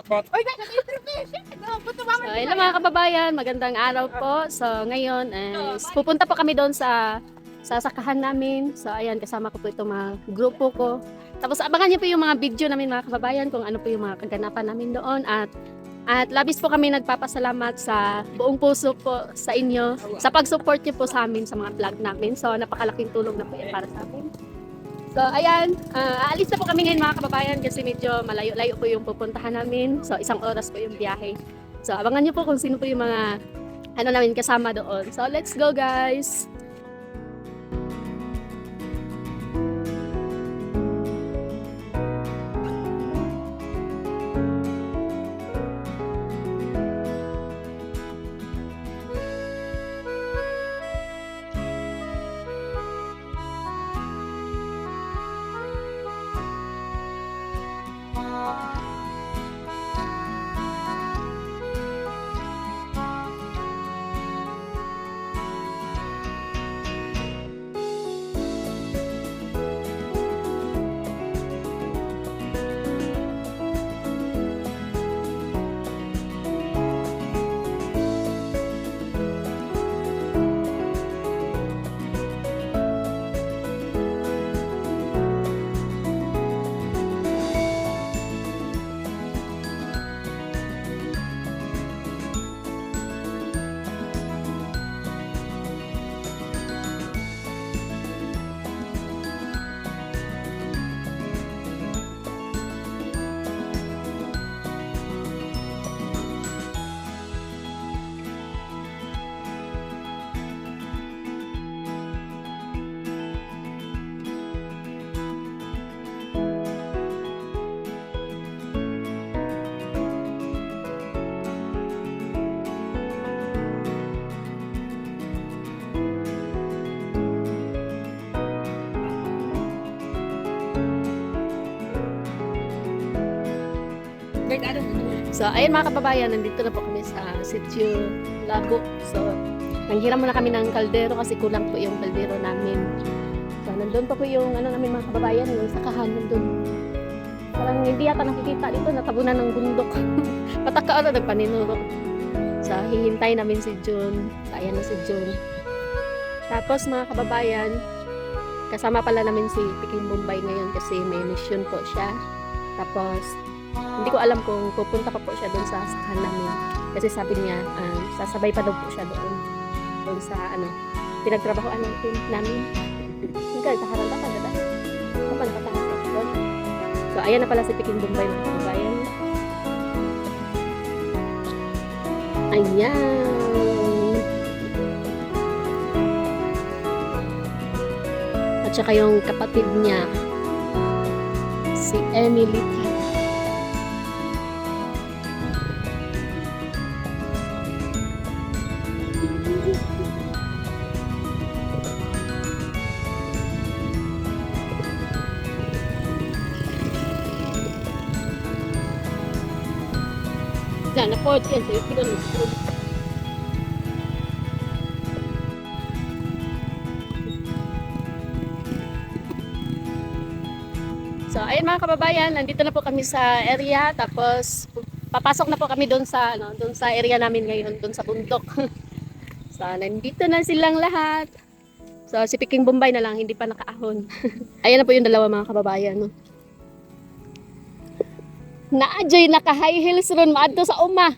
So, hello mga kababayan, magandang araw po. So, ngayon, pupunta po kami doon sa sakahan namin. So, ayan, kasama ko po itong mga grupo ko. Tapos, abangan niyo po yung mga video namin mga kababayan, kung ano po yung mga kaganapan namin doon. At labis po kami nagpapasalamat sa buong puso po sa inyo, sa pag-support niyo po sa amin sa mga vlog namin. So, napakalaking tulong na po yan para sa amin. So, ayan, aalis na po kami ngayon mga kababayan kasi medyo malayo-layo po yung pupuntahan namin. So, 1 oras po yung biyahe. So, abangan niyo po kung sino po yung mga namin kasama doon. So, let's go guys! So, ayun mga kababayan, nandito na po kami sa Sitio Lago. So, nanghiram muna kami ng kaldero kasi kulang po yung kaldero namin. So, nandun pa po yung namin mga kababayan, yung sakahan nandun. Parang hindi yata nakikita dito, natabunan ng bundok. Pataka nagpaninuro. So, hihintay namin si June. So, ayan na si June. Tapos mga kababayan, kasama pala namin si Peking Bombay ngayon kasi may mission po siya. Tapos, hindi ko alam kung pupunta pa po siya doon sa sakahan namin. Kasi sabi niya, sasabay pa daw po siya doon sa pinagtrabahoan namin. Hanggang kaharanta pa na ako pa nakatakas doon. So, ayan na pala si Peking Bombay mga kababayan. Ayan! At saka yung kapatid niya, si Emily. Diyan, na-pod yan. So, yung pinag So, ayun mga kababayan, nandito na po kami sa area. Tapos, papasok na po kami doon sa, doon sa area namin ngayon, doon sa bundok. So, nandito na silang lahat. So, si Peking Bombay na lang, hindi pa nakaahon. Ayan na po yung dalawa mga kababayan. No? Naajoy naka-high heels ron, maadto sa uma.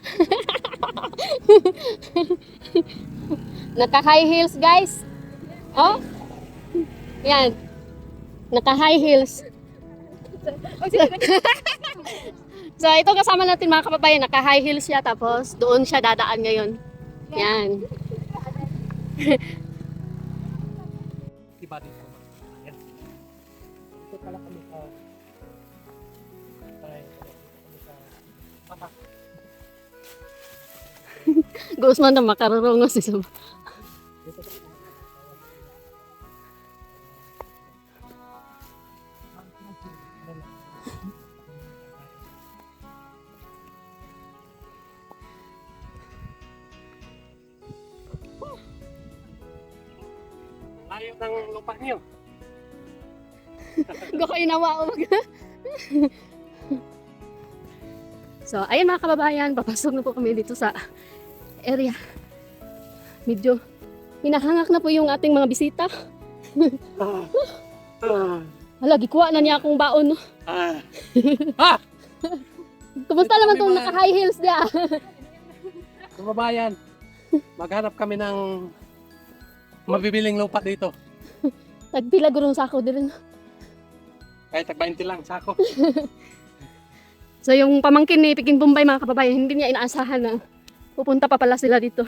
Naka-high heels, guys. Oh. Yan. Naka-high heels. So, ito kasama natin mga kababayan, naka-high heels siya, tapos doon siya dadaan ngayon. Yan. Iba din po. Yan. Ito pala kami sa mata. Gusman na makarurungos siya. Layo ng lupa niyo. Go kayo nawa o mag... So, ayun mga kababayan, papasok na po kami dito sa area. Medyo hinahangak na po yung ating mga bisita. Hala, gikuha na niya akong baon. No? Kumusta naman itong naka-high heels niya? Kababayan, maghanap kami ng mabibiling lupa dito. Tagpila gurong sako din. Kahit tag 20 lang, sako. So yung pamangkin ni Piking Bombay mga kababayan, hindi niya inaasahan na pupunta pa pala sila dito.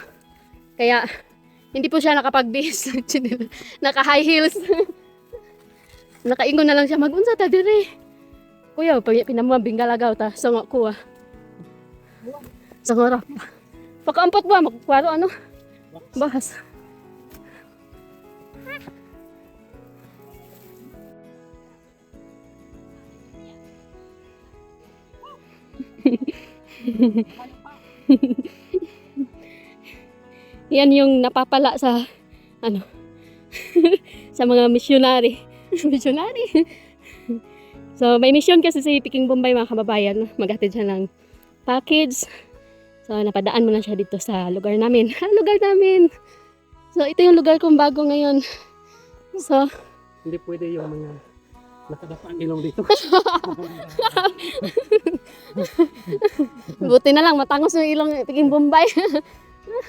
Kaya hindi po siya nakapag-base. Naka-high heels. Nakaingon na lang siya, mag-unsa ta dire. Kuya, pinamabing galagaw ta. So nga kuha. Sa ngora. Pakaampot ba? Magkwaro ano? Bahas. Yan yung napapala sa ano sa mga missionary. Missionary. So may mission kasi si Piking Bombay mga kababayan, maghatid siya ng package. So napadaan mo na siya dito sa lugar namin. Lugar namin. So ito yung lugar kong bago ngayon. So Hindi pwede yung mga nakadapa ang ilong dito. buti na lang matangos yung ilong ni Piking Bombay.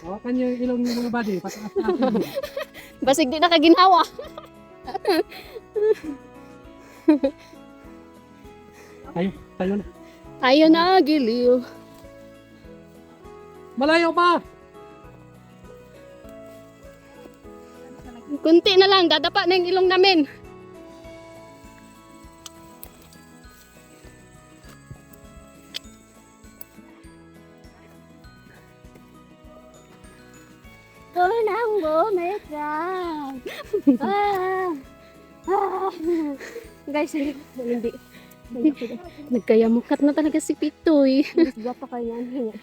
Hawakan niyo yung ilong ng mga body, pataas na akin. Basig di na kaginhawa. Tayo na. Tayo na, giliw. Malayo pa! Kunti na lang, dadapa na yung ilong namin. Unang bumigay. Guys, hindi. Nagkayamukat na talaga si Pitoy. Mas gwapa ka yan.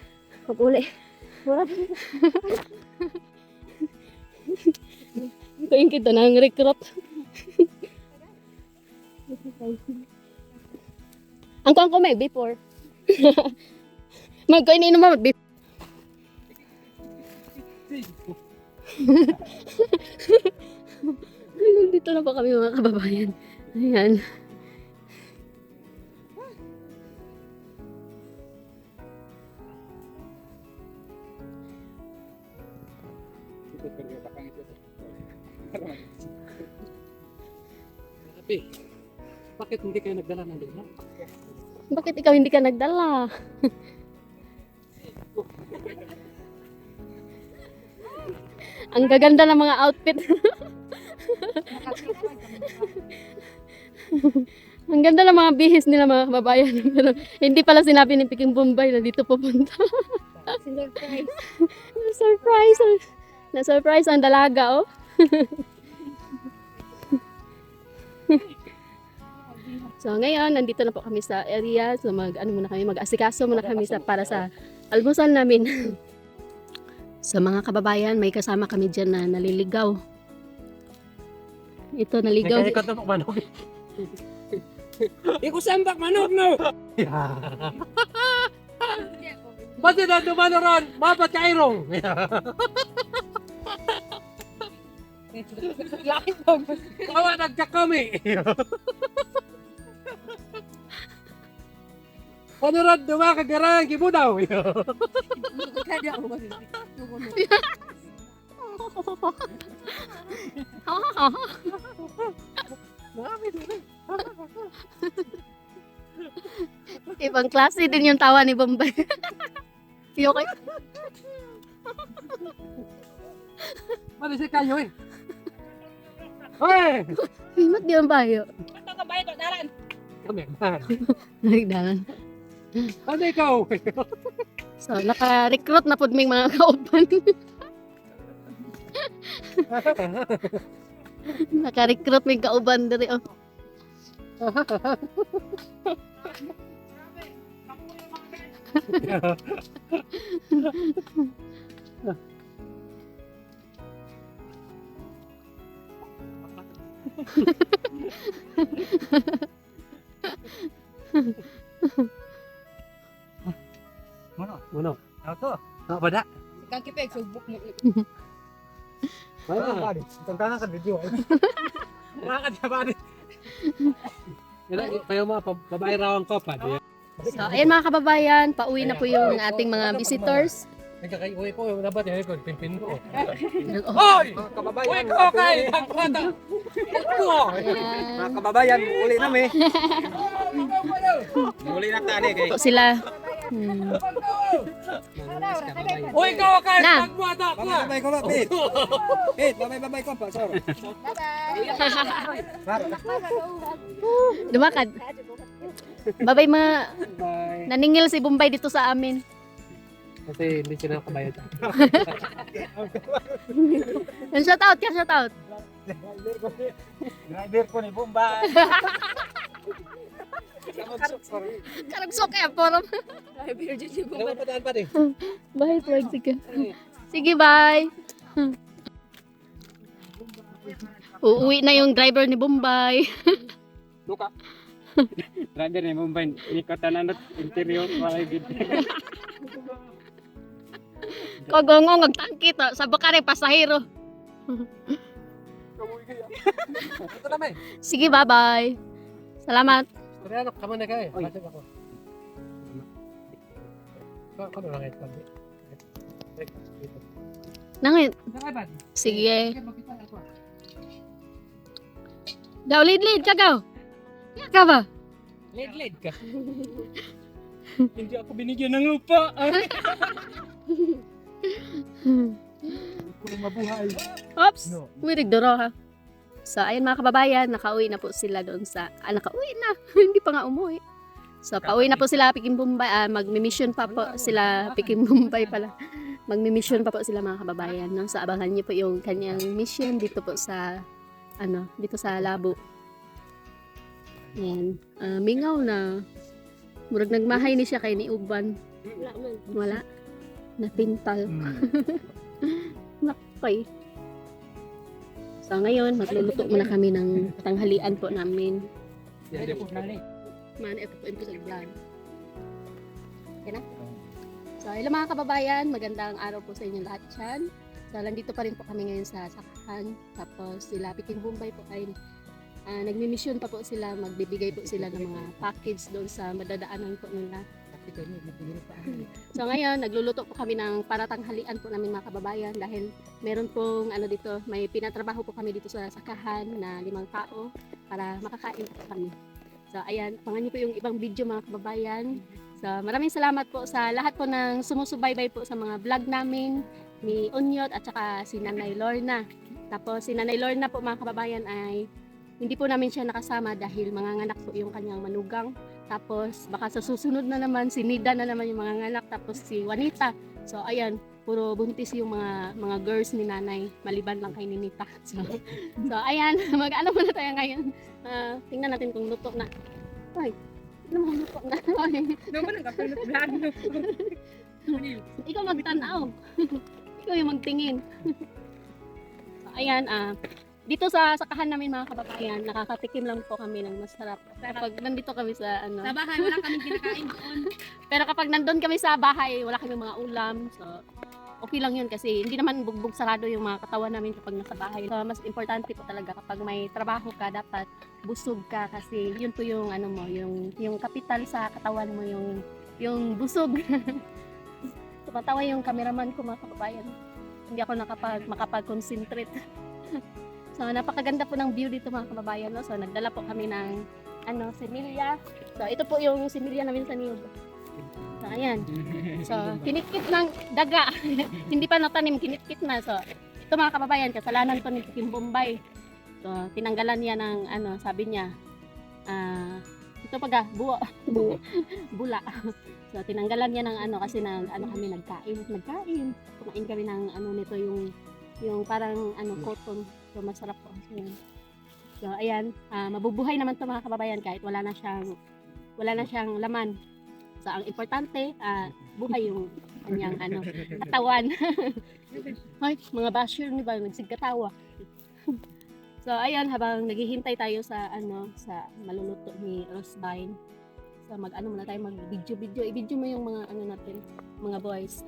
Pag-uli. Ito yung kita ng recruit. Ang kuwang ko may before. Magkainin naman before. Nandito na pa kami mga kababayan. Ayan. Sabi, bakit hindi kayo nagdala ng dila? Bakit ikaw hindi ka nagdala? Ang gaganda ng mga outfit. Ang ganda ng mga bihis nila mga kababayan. Pero hindi pala sinabi ni Piking Bombay na dito pupunta. Surprise. Surprise. Na-surprise ang dalaga, oh. So ngayon, nandito na po kami sa area. So mag-asikaso muna kami para sa almusal namin. Sa mga kababayan, may kasama kami dyan na naliligaw. Ito, naligaw. Ikot na po manog. Iko sambak manog, no? Ba't na dumano ron? Mapat ka irong. Kawa nagtsak kami. Panurad dumakagaran kibudaw. Ibang klase din yung tawa ni Bombay. Iyo kayo. Malisik kayo eh. Hoy! Himot di ang bayo. Kami, man. Nagdalan. Ano ikaw? So, naka-recruit na po may mga kauban. Naka-recruit may kauban diri, oh. Uno. Ako ba da? Kang kipek subok mo. Wala. Tangkana sa video. Mga kadiyabari. Kayo mga babae raw ang kopa. So, ayan mga kababayan, pauwi na po yung ating mga visitors. Nagkakaiuwi ko, dapat yan ko, pimpin ko. Hoy! Mga kababayan. Uy ko kay! Ang bata! Ayan. Mga kababayan, uli na me. Uli na tani kay. Po sila. Uy ko kay! Na. Ang bata ko! Babay ko ba, Pete? Pete, babay ko pa, sorry. Lumakad. Babay mga Bye. naningil si Bombay dito sa amin. Kasi hindi sila kabayad. Shout out ka, shout out. Driver ko ni Bombay. Karagsok kaya forum. Ano ba padaan pa din? Bye, Fred. Sige. Sige, bye. Uuwi na yung driver ni Bombay. Luka. Driver ni Bombay, ikatan na interior wala gid. Kogongong nagtangki to. Sa bakare pasahero. Ito naman. Sige, bye-bye. Salamat. Koreano, kama na kayo. Pasok ako. Kano lang ito? Nangit. Sige. Daw lead kagaw. Ya ka ba? Led ka. Hindi ako binigyan ng lupa. Kulang mabuhay. Oops. No. Wirig doro ha. So, ayun mga kababayan, nakauwi na po sila doon sa... nakauwi na. Hindi pa nga umuwi. So, pauwi na po sila Pikin Bombay. Magmi-mission pa po sila Pikin Bombay pala. Magmi-mission pa po sila mga kababayan. No? So, abangan niyo po yung kanyang mission dito po sa... dito sa Labo. Ayan. Mingaw na. Murag nagmahay ni siya kay ni Uban. Wala. Napintal. Nakay. So ngayon, magluluto muna kami ng tanghalian po namin. Man, ito po yung vlog. Okay na? So, hello mga kababayan, magandang araw po sa inyo lahat dyan. So, nandito pa rin po kami ngayon sa Sakahan. Tapos, sila Pikin Bombay po ay nagmi-mission pa po sila, magbibigay po sila ng mga package doon sa madadaanan po nila. So ngayon, nagluluto po kami ng paratanghalian po namin mga kababayan dahil meron pong dito, may pinatrabaho po kami dito sa Sakahan na 5 tao para makakain po kami. So ayan, abangan niyo po yung ibang video mga kababayan. So maraming salamat po sa lahat po ng sumusubaybay po sa mga vlog namin ni Onyot at saka si Nanay Lorna. Tapos si Nanay Lorna po mga kababayan ay hindi po namin siya nakasama dahil manganganak po yung kanyang manugang. Tapos baka sa susunod na naman si Nida na naman yung mga anak, tapos si Juanita. So ayan, puro buntis yung mga girls ni nanay, maliban lang kay Ninita. So ayan, mag-ano muna tayo ngayon. Tingnan natin kung luto na. Ay, ano mo luto na? Ikaw magtanaw. Ikaw yung magtingin. So ayan, dito sa Sakahan namin mga kababayan, nakakatikim lang po kami ng masarap. Kapag nandito kami sa Sa bahay wala kaming kinakain doon. Pero kapag nandun kami sa bahay, wala kami mga ulam. So, okay lang yun kasi hindi naman bugbog sarado yung mga katawan namin kapag nasa bahay. So, mas importante po talaga kapag may trabaho ka, dapat busog ka kasi yun po yung yung kapital sa katawan mo, yung busog. So, patawa yung cameraman ko mga kababayan. Hindi ako makapag-concentrate. So, napakaganda po ng view dito mga kababayan. No? So, nagdala po kami ng similya. So, ito po yung similya namin sa niyog. So, ayan. So, kinitkit ng daga. Hindi pa natanim, kinitkit na. So, ito mga kababayan, kasalanan to ni Pikin Bombay. So, tinanggalan niya ng, sabi niya, ito paga, bula. So, tinanggalan niya ng kasi kami nagkain. Kumain kami ng nito yung parang cotton. So, masarap po. So, ayan. Mabubuhay naman to mga kababayan kahit wala na siyang laman. So, ang importante, buhay yung kanyang katawan. Ay, mga basher ni ba nagsigkatawa. So, ayan, habang naghihintay tayo sa maluluto ni Rosbine. So, muna tayo mag-video. I-video mo yung mga natin. mga boys.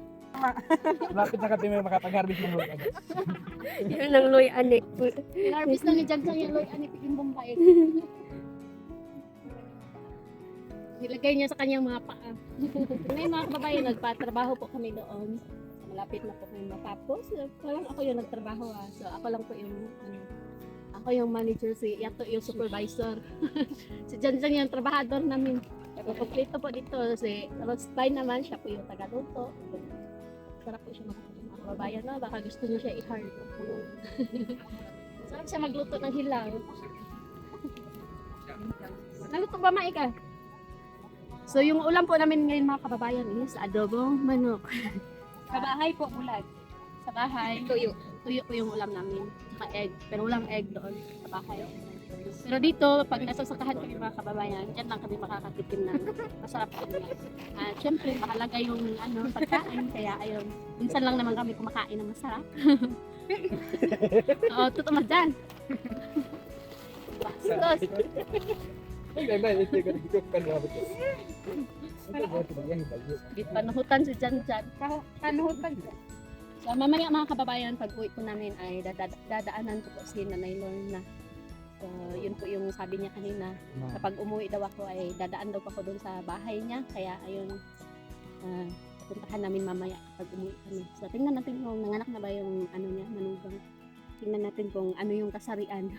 Lapit na kami makapag-harvest ng loy. Yun ang loy ani. Harvest na ni Jagsang yung loy ani Pikin Bombay. Nilagay niya sa kanyang mga paa. May mga kababayan, nagpatrabaho po kami doon. Malapit na po kami matapos. Parang ako yung nagtrabaho So ako lang po yung ako yung manager, si Yato yung supervisor. Si Janjang yung trabahador namin. Kompleto po dito. Si Rostay naman, siya po yung taga-luto. Sarap po siya mga kababayan na. Baka gusto niyo siya i-hard. Sarap siya magluto ng hilaw. Naluto ba Maika? So yung ulam po namin ngayon mga kababayan is adobong manok. Sa bahay po, ulan. Sa bahay, Tuyo. tuyo po yung ulam namin. Saka egg. Pero walang egg doon sa bahay. Pero dito, pag nasasakahan kami mga kababayan, dyan lang kami makakatikim na masarap po yan. At syempre, mahalaga yung pagkain. Kaya ayun, minsan lang naman kami kumakain ng masarap. Oo, totoo dyan. Bastos. Panuhutan si Jan Jan. Kanuhutan. So mamaya mga kababayan, pag uwi po namin ay dadaanan ko po si Nanay Lorna. So yun po yung sabi niya kanina. Kapag umuwi daw ako ay dadaan daw ako doon sa bahay niya. Kaya ayun, puntahan namin mamaya pag umuwi kami. So tingnan natin kung nanganak na ba yung niya, manugang. Tingnan natin kung ano yung kasarian.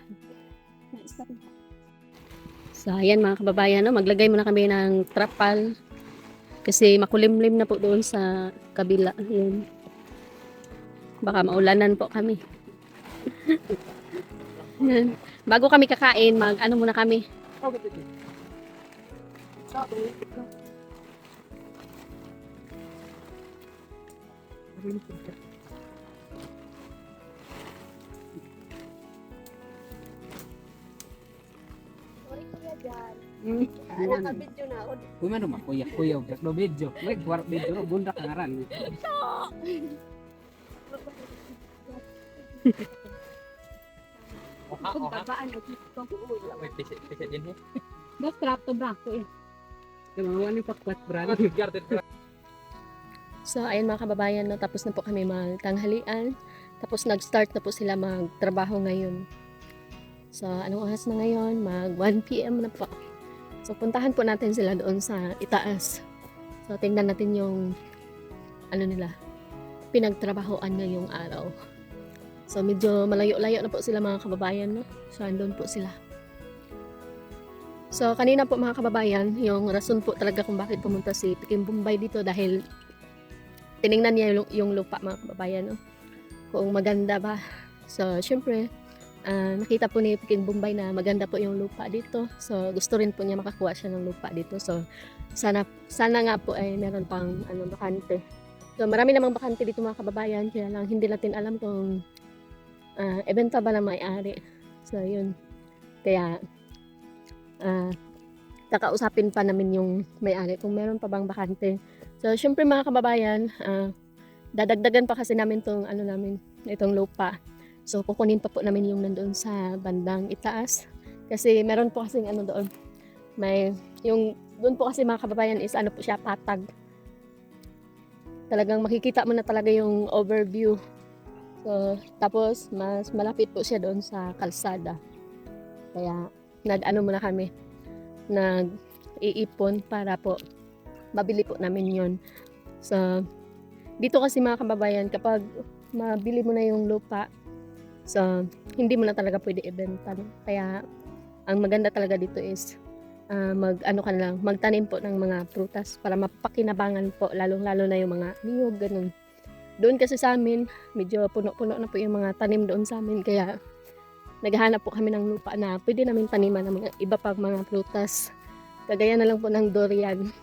So ayan mga kababayan, maglagay muna kami ng trapal. Kasi makulimlim na po doon sa kabila. Ayun. Baka maulanan po kami. Yan. Bago kami kakain, mag-ano muna kami. Nakabidyo na ako. Kuy man ma kuya kuya do video. Wait, war video ro bunda ka ngaran. Kung babaan ako dito. Wait, pisi din he. Bas trato ba ko eh. Kamawa ni pakwat brand. So ayun mga kababayan, tapos na po kami magtanghalian. Tapos nag-start na po sila magtrabaho ngayon. So anong oras na ngayon? Mag 1 PM na po. So puntahan po natin sila doon sa itaas. So tingnan natin yung nila, pinagtrabahoan ngayong araw. So medyo malayo-layo na po sila mga kababayan, no? So andun po sila. So kanina po mga kababayan, yung rason po talaga kung bakit pumunta si Pikin Bombay dito dahil tiningnan niya yung lupa mga kababayan, no? Kung maganda ba. So syempre, nakita po ni Pikin Bombay na maganda po yung lupa dito. So gusto rin po niya makakuha siya ng lupa dito. So sana nga po ay meron pang bakante. So marami namang bakante dito mga kababayan, kaya lang hindi natin alam kung ebenta ba na may-ari. So yun. Kaya kakausapin pa namin yung may-ari kung meron pa bang bakante. So syempre mga kababayan, dadagdagan pa kasi namin itong lupa. So kukunin pa po namin yung nandoon sa bandang itaas. Kasi meron po kasing doon. Doon po kasi mga kababayan is po siya, patag. Talagang makikita mo na talaga yung overview. So tapos mas malapit po siya doon sa kalsada. Kaya muna kami, nag-iipon para po mabili po namin yon. So dito kasi mga kababayan, kapag mabili mo na yung lupa, so hindi mo na talaga pwede ibenta, no? Kaya ang maganda talaga dito is magtanim po ng mga prutas para mapakinabangan po, lalo na yung mga niyog, ganun. Doon kasi sa amin, medyo puno-puno na po yung mga tanim doon sa amin, kaya naghahanap po kami ng lupa na pwede namin taniman ng mga iba pang mga prutas. Kagaya na lang po ng durian.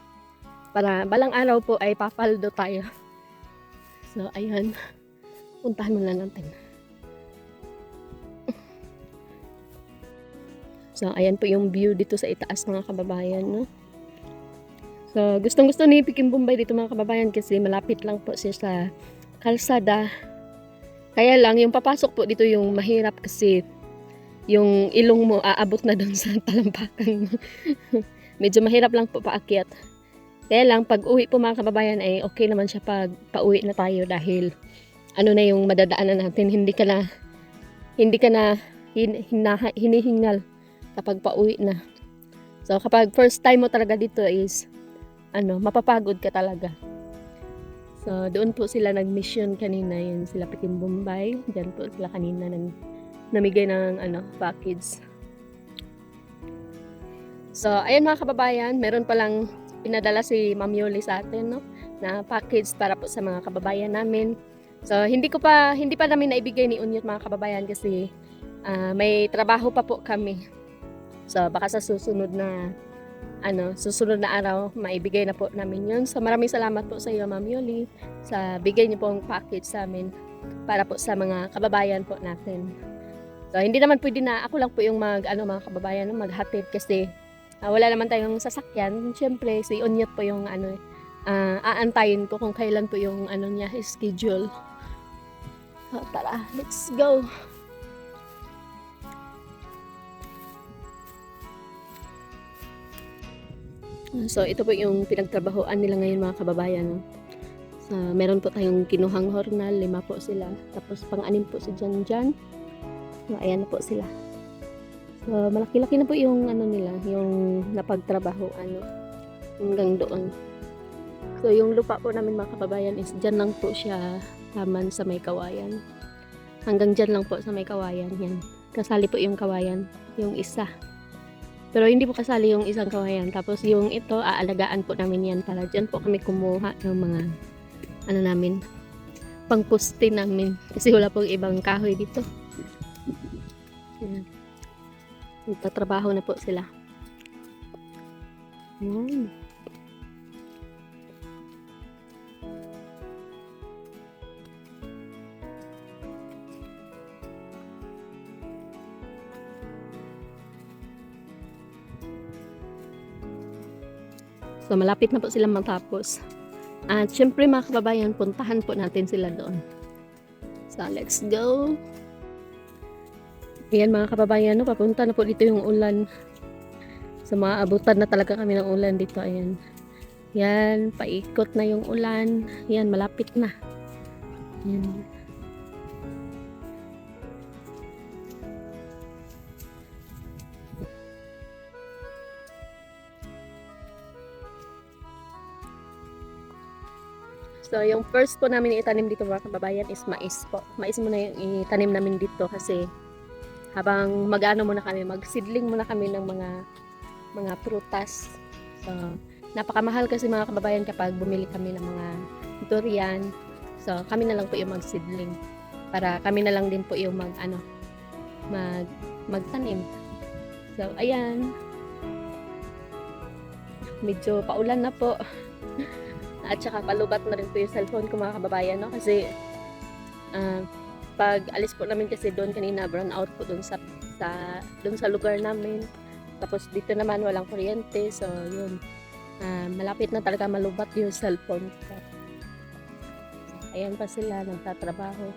Para balang araw po ay papaldo tayo. So, ayun. Puntahan muna natin. So, ayan po yung view dito sa itaas mga kababayan, no? So, gustong-gusto ni Pikin Bombay dito mga kababayan kasi malapit lang po siya sa kalsada. Kaya lang, yung papasok po dito yung mahirap kasi yung ilong mo aabot na doon sa talampakan mo. Medyo mahirap lang po paakyat. Kaya lang, pag uwi po mga kababayan ay okay naman siya pag pauwi na tayo dahil ano na yung madadaanan natin. Hindi ka na hinihingal kapag pauwi na. So kapag first time mo talaga dito is mapapagod ka talaga. So doon po sila nag-mission kanina, yun sila Pikim Bombay. Diyan po sila kanina namigay ng package. So ayan mga kababayan, meron palang pinadala si Ma'am Yoli sa atin, no, na package para po sa mga kababayan namin. So hindi pa namin naibigay ni Unyot mga kababayan kasi may trabaho pa po kami. So baka sa susunod na araw maibigay na po namin yun. So maraming salamat po sa iyo Ma'am Yoli sa bigay niyo pong package sa amin para po sa mga kababayan po natin. So hindi naman pwede na ako lang po yung mga kababayan maghatid kasi wala naman tayong sasakyan. Siyempre si Unyot po yung aantayin ko kung kailan po yung niya schedule. So, tara, let's go. So ito po yung pinagtrabahoan nila ngayon mga kababayan. No? So, meron po tayong kinuhang hornal, 5 po sila. Tapos pang-anim po si Jan. So ayan na po sila. So malaki-laki na po yung nila, yung napagtrabahoan hanggang doon. So yung lupa po namin mga kababayan is dyan lang po siya taman sa may kawayan. Hanggang dyan lang po sa may kawayan. Yan. Kasali po yung kawayan, yung isa. Pero hindi po kasali yung isang kawayan. Tapos yung ito, aalagaan po namin yan para dyan po kami kumuha ng mga namin, pangpuste namin. Kasi wala pong ibang kahoy dito. Yan. Nagtatrabaho na po sila. Yan. So malapit na po silang matapos. At syempre mga kababayan, puntahan po natin sila doon. So let's go. Ayan mga kababayan, papunta na po dito yung ulan. So maabutan na talaga kami ng ulan dito. Ayan. Yan, paikot na yung ulan. Yan, malapit na. Yan. So, yung first po namin itanim dito mga kababayan is mais po. Mais muna yung itanim namin dito kasi habang muna kami, magsidling muna kami ng mga prutas. So, napakamahal kasi mga kababayan kapag bumili kami ng mga durian. So, kami na lang po yung magsidling. Para kami na lang din po yung magtanim. So, ayan. Medyo paulan na po. At saka palubat na rin po yung cellphone ko mga kababayan, no? Kasi pag alis po namin kasi doon kanina, brown out po doon sa lugar namin. Tapos dito naman walang kuryente, so yun. Malapit na talaga malubat yung cellphone ko. Ayan pa sila, nagtatrabaho.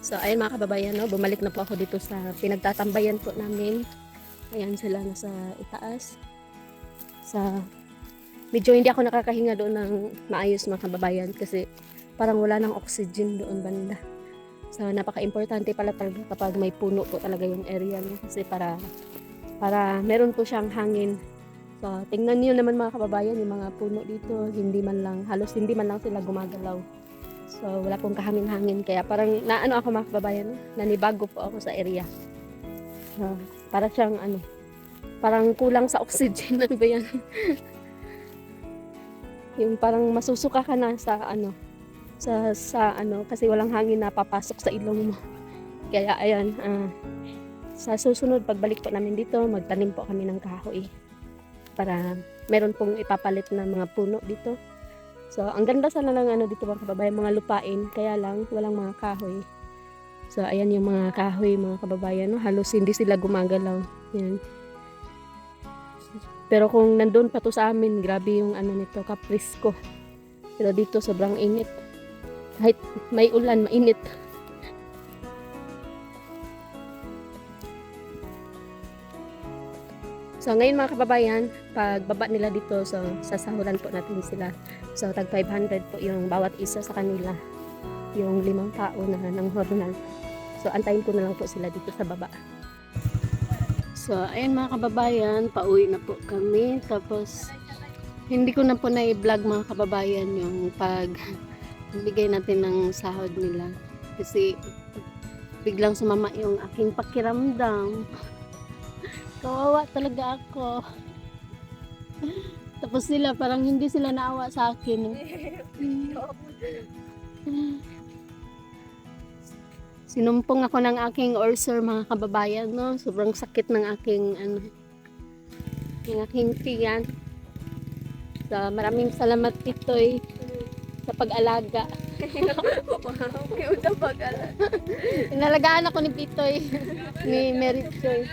So, ayun mga kababayan, no, bumalik na po ako dito sa pinagtatambayan po namin. Ayan sila nasa itaas. Medyo hindi ako nakakahinga doon ng maayos mga kababayan kasi parang wala ng oxygen doon banda. So, napaka-importante pala talaga kapag may puno po talaga yung area, no? Kasi para meron po siyang hangin. So, tingnan niyo naman mga kababayan, yung mga puno dito, halos hindi man lang sila gumagalaw. So, wala pong kahangin-hangin. Kaya parang naano ako mga kababayan, no? Nanibago po ako sa area. So, para siyang parang kulang sa oxygen. Ano ba yan? Yung parang masusuka ka na sa kasi walang hangin na papasok sa ilong mo. Kaya ayan, sa susunod pagbalik po namin dito, magtanim po kami ng kahoy para meron pong ipapalit na mga puno dito. So ang ganda sana ng dito mga kababayan, mga lupain, kaya lang walang mga kahoy. So ayan yung mga kahoy mga kababayan, no? Halos hindi sila gumagalaw. Yan. Pero kung nandun pa to sa amin, grabe yung nito, kaprisko. Pero dito sobrang init. Kahit may ulan, mainit. So ngayon mga kababayan, pagbaba nila dito, so sasahuran po natin sila. So tag 500 po yung bawat isa sa kanila. Yung 5 tao na ng hornal. So antayin ko na lang po sila dito sa baba. So, ayun mga kababayan, pauwi na po kami. Tapos, hindi ko na po na-vlog mga kababayan yung pagbigay natin ng sahod nila. Kasi, biglang sumama yung aking pakiramdam. Kawawa talaga ako. Tapos sila, parang hindi sila naawa sa akin. Sinumpong ako ng aking ulcer mga kababayan, no? Sobrang sakit ng aking tiyan. So, maraming salamat Pitoy sa pag-alaga. Inalagaan ako ni Pitoy, ni Mary Joy.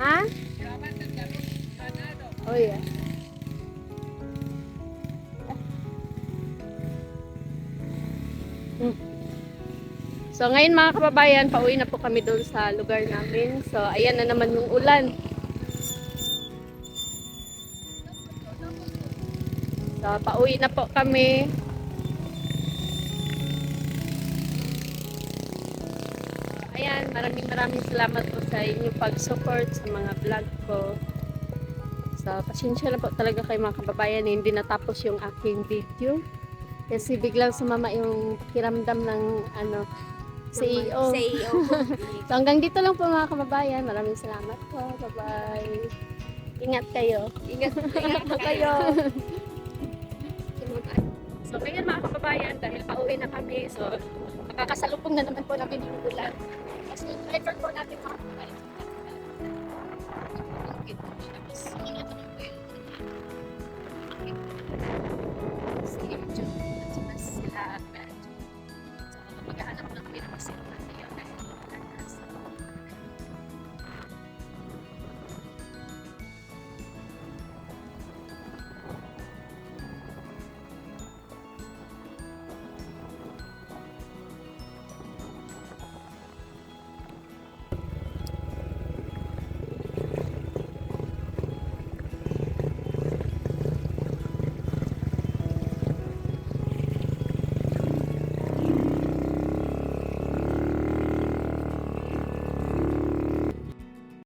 Ha? Oh yeah. So ngayon mga kababayan, pauwi na po kami doon sa lugar namin. So ayan na naman yung ulan. So pauwi na po kami. Ayan, maraming salamat po sa inyong pag-support sa mga vlog ko. So pasensya na po talaga kay mga kababayan, hindi natapos yung aking video. Kasi biglang sumama yung pakiramdam ng CEO. So hanggang dito lang po mga kababayan. Maraming salamat po. Bye-bye. Ingat kayo. Ingat po kayo. So ngayon mga kababayan, dahil pauwi na kami, so makakasalubong na naman po namin yung ulan. Kasi driver po natin mga kababayan.